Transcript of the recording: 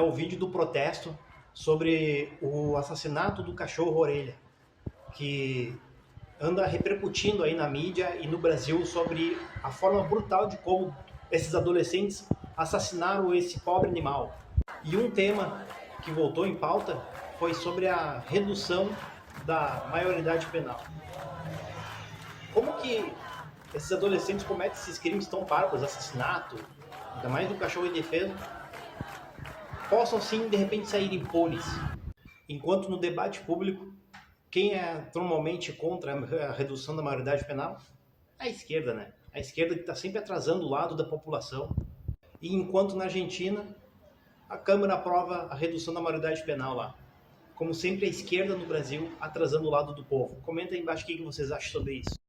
o vídeo do protesto sobre o assassinato do cachorro Orelha, que anda repercutindo aí na mídia e no Brasil sobre a forma brutal de como esses adolescentes assassinaram esse pobre animal. E um tema que voltou em pauta foi sobre a redução da maioridade penal. Como que esses adolescentes cometem esses crimes tão bárbaros, assassinato, ainda mais do cachorro indefeso, possam sim de repente sair impunes, enquanto no debate público quem é normalmente contra a redução da maioridade penal? É a esquerda, né? A esquerda que está sempre atrasando o lado da população. E enquanto na Argentina a Câmara aprova a redução da maioridade penal lá. Como sempre a esquerda no Brasil atrasando o lado do povo. Comenta aí embaixo o que vocês acham sobre isso.